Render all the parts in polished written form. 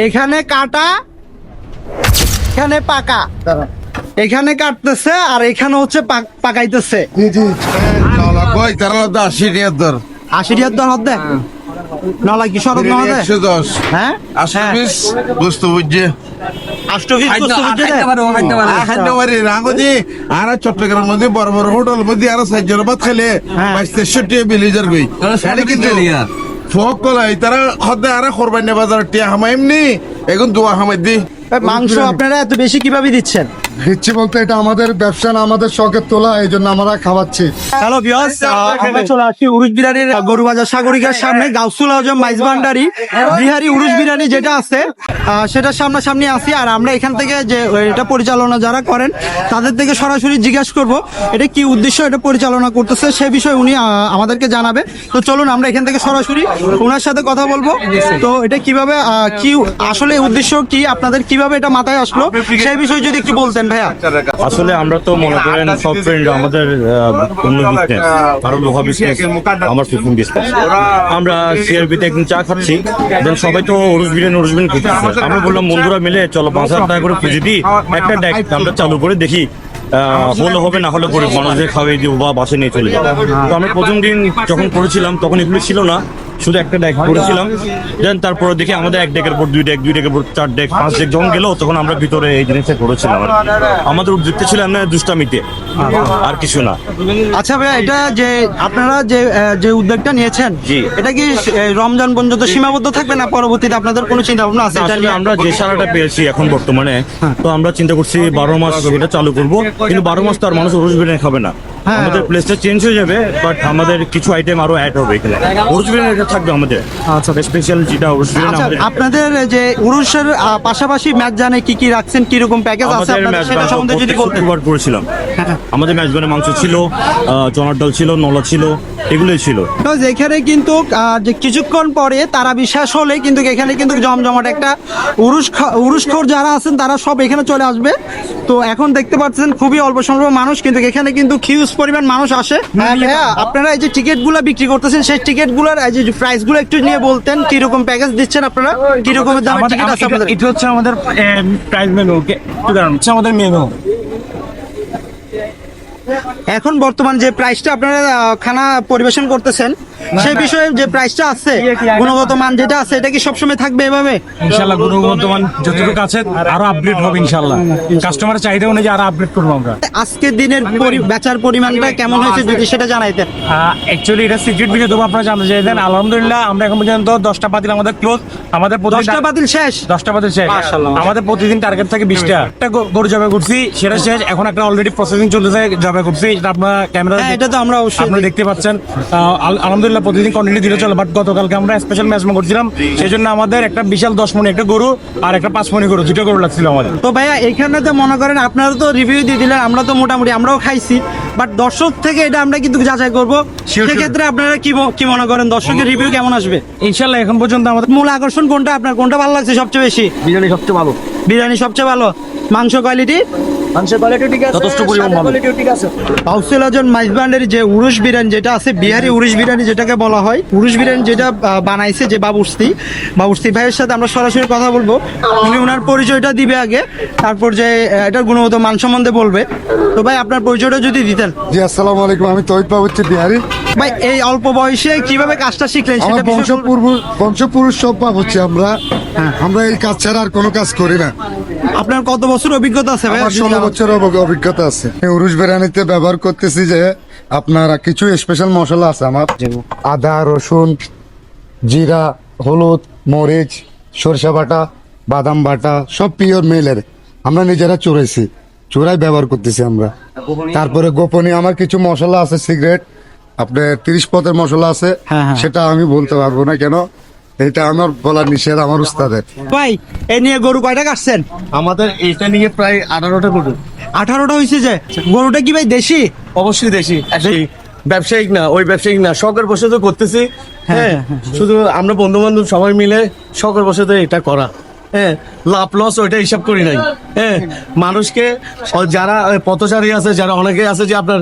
এখানে কাটা, এখানে পাকা, এখানে কাটতেছে আর এখানে হচ্ছে পাকাইতেছে। কয় তার 80 80 দর হদ্দে নলা কি শরৎ না হদে 110 হ্যাঁ 80 বুঝতে বুঝছে আষ্টবিশ বস্তু বুঝছে আর চট্টগ্রাম মধ্যে বড় বড় হোটেল মধ্যে আরো 4 ভাত খেলে 62 বিলিজার গই কিন্তু ফক কলাই তারা খদ্দে আর কোরবানি বাজার টিয়া হামাই এমনি এখন দোয়া হামাই দি মাংস আপনারা এত বেশি কিভাবে দিচ্ছেন? দিচ্ছি বলতে এটা আমাদের ব্যবসা না, আমাদের শখের তোলা, এই জন্য আমরা খাওয়াচ্ছি। হ্যালো ভিউয়ার্স, আমরা চলে আসছি উরুস বিরিয়ানির গরুবাজার সাগরিকার সামনে গাউসুল আজম মাইজ ভান্ডারি বিহারি উরুস বিরিয়ানি যেটা আছে সেটার সামনাসামনি আছি। আর আমরা এখান থেকে যে এটা পরিচালনা যারা করেন তাদের থেকে সরাসরি জিজ্ঞাসা করব এটা কি উদ্দেশ্য এটা পরিচালনা করতেছে সে বিষয়ে উনি আমাদেরকে জানাবে। তো চলুন আমরা এখান থেকে সরাসরি ওনার সাথে কথা বলবো। তো এটা কিভাবে কি আসলে উদ্দেশ্য কি, আপনাদের কিভাবে এটা মাথায় আসলো সেই বিষয়ে যদি একটু বলতেন ভাইয়া। আসলে আমরা তো মনে করেন সব ফ্রেন্ড আমাদের অন্য বিজনেস, কারো লোহা বিজনেস, আমার সুকুম বিজনেস। আমরা সিআরবিতে একদিন চা খাচ্ছি, দেন সবাই তো উরুস বিরিয়ানি খুঁজতেছে। আমরা বললাম বন্ধুরা মিলে চলো 5,000 টাকা করে খুঁজে দিই, একটা ডেক আমরা চালু করে দেখি, হলে হবে না হলে গরিব মানুষদের খাওয়াই দিব বা বাসে নিয়ে চলে যাবো। তো আমরা প্রথম দিন যখন করেছিলাম তখন এগুলো ছিল না, শুধু একটা ডেক করেছিলাম। দেন তারপরে দেখি আমাদের 1 ডেকের পর 2 ডেক, 2 ডেকের পর 4 ডেক, 5 ডেক যখন গেল তখন আমরা ভিতরে এই জিনিসটা করেছিলাম। আমাদের উদ্যোগটা ছিল আমরা দুষ্টামিতে, আর কিছু না। আচ্ছা ভাইয়া, এটা যে আপনারা যে উদ্যোগটা নিয়েছেন এটা কি রমজান পর্যন্ত সীমাবদ্ধ থাকবে না পরবর্তীতে আপনাদের কোনো চিন্তা ভাবনা আছে? আমরা যে সারাটা পেয়েছি এখন বর্তমানে, তো আমরা চিন্তা করছি 12 মাস এটা চালু করব, কিন্তু 12 মাস তো আর মানুষ উরুস বিরিয়ানি খাবে না। আমাদের প্লেসটা চেঞ্জ হয়ে যাবে, বাট আমাদের কিছু আইটেম আরো অ্যাড হবে এখানে। উরুস বিরিয়ানি এটা থাকবে আমাদের স্পেশাল, যেটা উরুস বিরিয়ানি। আপনাদের যে উরুসের পাশাপাশি ম্যাচ জানে কি কি রাখছেন, কি রকম প্যাকেজ আছে আপনাদের সেটা সম্বন্ধে যদি বলতেন। করেছিলাম আমাদের মেজবানে মাংস ছিল, চনার ডাল ছিল, নলা ছিল, এগুলোই ছিল। তো এখানে কিন্তু যে কিছুক্ষণ পরে তারা বিশ্বাস হলে কিন্তু এখানে কিন্তু জমজমাট একটা উরুসখোর যারা আছেন তারা সব এখানে চলে আসবে। তো এখন দেখতে পাচ্ছেন খুবই অল্প সংখ্যক মানুষ, কিন্তু এখানে কিন্তু হিউজ পরিমাণ মানুষ আসে। ভাইয়া, আপনারা এই যে টিকিট গুলা বিক্রি করতেছেন সেই টিকিট গুলার যে প্রাইস গুলো একটু নিয়ে বলতেন, কি রকম প্যাকেজ দিচ্ছেন আপনারা, কি রকমের দামের টিকিট আছে আপনাদের? এটা হচ্ছে আমাদের প্রাইস মেনু, হচ্ছে আমাদের মেনু। এখন বর্তমান যে প্রাইসটা আপনারা খানা পরিবেশন করতেছেন সেই বিষয়ে যে প্রাইসটা আছে, গুণগত মান যেটা আছে এটা কি সবসময় থাকবে এভাবে? ইনশাআল্লাহ গুণগত মান যতটুকু আছে আরো আপডেট হবে ইনশাআল্লাহ। কাস্টমারের চাহিদা অনুযায়ী আরো আপডেট করবো আমরা। আজকের দিনের বেচার পরিমাণটা কেমন হয়েছে যদি সেটা জানাইতেন। অ্যাকচুয়ালি এটা সিক্রেট ভিডিও দেবো, আপনারা জানতে চাইতেন। আলহামদুলিল্লাহ আমরা এখন পর্যন্ত 10টা পাতিল আমাদের ক্লোজ। আমাদের 10টা পাতিল শেষ, 10টা পাতিল শেষ। আমাদের প্রতিদিন টার্গেট থাকে 20টা। একটা গরু জবাই করছি, সেটা শেষ। এখন একটা অলরেডি প্রসেসিং চলতেছে, জবাই করছি। এটা আপনার ক্যামেরা এটা তো আমরা অবশ্যই আপনারা দেখতে পাচ্ছেন। আলহামদুলিল্লাহ প্রতিদিন কন্টিনিউ দিলে চলে, বাট গতকালকে আমরা স্পেশাল ম্যাচমা করছিলাম, সেই জন্য আমাদের একটা বিশাল 10 মণি একটা গরু আর একটা 5 মণি গরু, 2টা গরু লাগছিল আমাদের। তো ভাইয়া এখানে তো মনে করেন আপনারা তো রিভিউ দিয়ে দিলেন, আমরা তো মোটামুটি আমরাও খাইছি, বাট দর্শক থেকে এটা আমরা কিন্তু যাচাই করবো। সেক্ষেত্রে আপনারা কি মনে করেন দর্শকের রিভিউ কেমন আসবে? ইনশাআল্লাহ এখন পর্যন্ত আমাদের মূল আকর্ষণ কোনটা, আপনার কোনটা ভালো লাগছে সবচেয়ে বেশি? বিরিয়ানি সবচেয়ে ভালো। বিরিয়ানি সবচেয়ে ভালো। মাংস কোয়ালিটি যথেষ্ট পরিমাণ ভালো। গাউসুল আজম মাইজ ভান্ডারি যে উরুস বিরিয়ানি যেটা আছে, বিহারি উরুস বিরিয়ানি যেটাকে বলা হয়, উরুস বিরিয়ানি যেটা বানাইছে যে বাবুর্চি ভাইয়ের সাথে আমরা সরাসরি কথা বলবো। উনি ওনার পরিচয়টা দিবে আগে, তারপর যে এটার গুণগত মান সম্বন্ধে বলবে। তো ভাই আপনার পরিচয়টা যদি দিতেন। জি আসসালামু আলাইকুম, আমি তহিদ বাবুর্চি বিহারি। ভাই এই অল্প বয়সে কিভাবে কাজটা শিখলেন? আমার বংশপুরুষ সব হচ্ছে আমরা এই কাজ ছাড়া আর কোনো কাজ করি না। আপনার কত বছর অভিজ্ঞতা আছে ভাই? 16 বছর অভিজ্ঞতা আছে। উরুস বিরিয়ানিতে ব্যবহার করতেছি যে আপনারা কিছু স্পেশাল মশলা আছে আমার, আদা, রসুন, জিরা, হলুদ, মরিচ, সরষে বাটা, বাদাম বাটা, সব পিওর মেলের আমরা নিজেরা চুরাই ব্যবহার করতেছি আমরা। তারপরে গোপনীয় আমার কিছু মশলা আছে, সিগারেট আপনার 30 পদের মশলা আছে, সেটা আমি বলতে পারবো না, কেন এটা আমার বলার নিষেধ আমার উস্তাদের। ভাই এ নিয়ে গরু কয়টা কাটছেন? আমাদের এটা নিয়ে প্রায় 18টা গরু। 18টা হয়েছে। যে গরুটা কি ভাই দেশি? অবশ্যই দেশি। ব্যবসায়িক না, ওই ব্যবসায়িক না, শখের বসে তো করতেছি। হ্যাঁ, শুধু আমরা বন্ধু বান্ধব সবাই মিলে শখের বসে তো এটা করা। হ্যাঁ, লাভ লস ওইটা হিসাব করি নাই। হ্যাঁ, মানুষকে যারা পথচারী আছে, যারা অনেকে আছে যে আপনার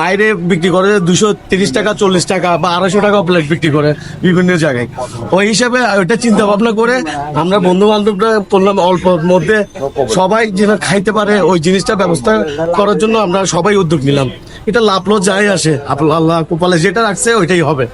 বাইরে বিক্রি করে 230 টাকা 40 টাকা বা 250 টাকা প্লেট বিক্রি করে বিভিন্ন জায়গায়, ওই হিসাবে ওইটা চিন্তা ভাবনা করে আমরা বন্ধু বান্ধবরা করলাম অল্প মধ্যে সবাই যেন খাইতে পারে ওই জিনিসটা ব্যবস্থা করার জন্য আমরা সবাই উদ্যোগ নিলাম। এটা লাভ লস যাই আসে, আল্লাহ কপালে যেটা রাখছে ওইটাই হবে।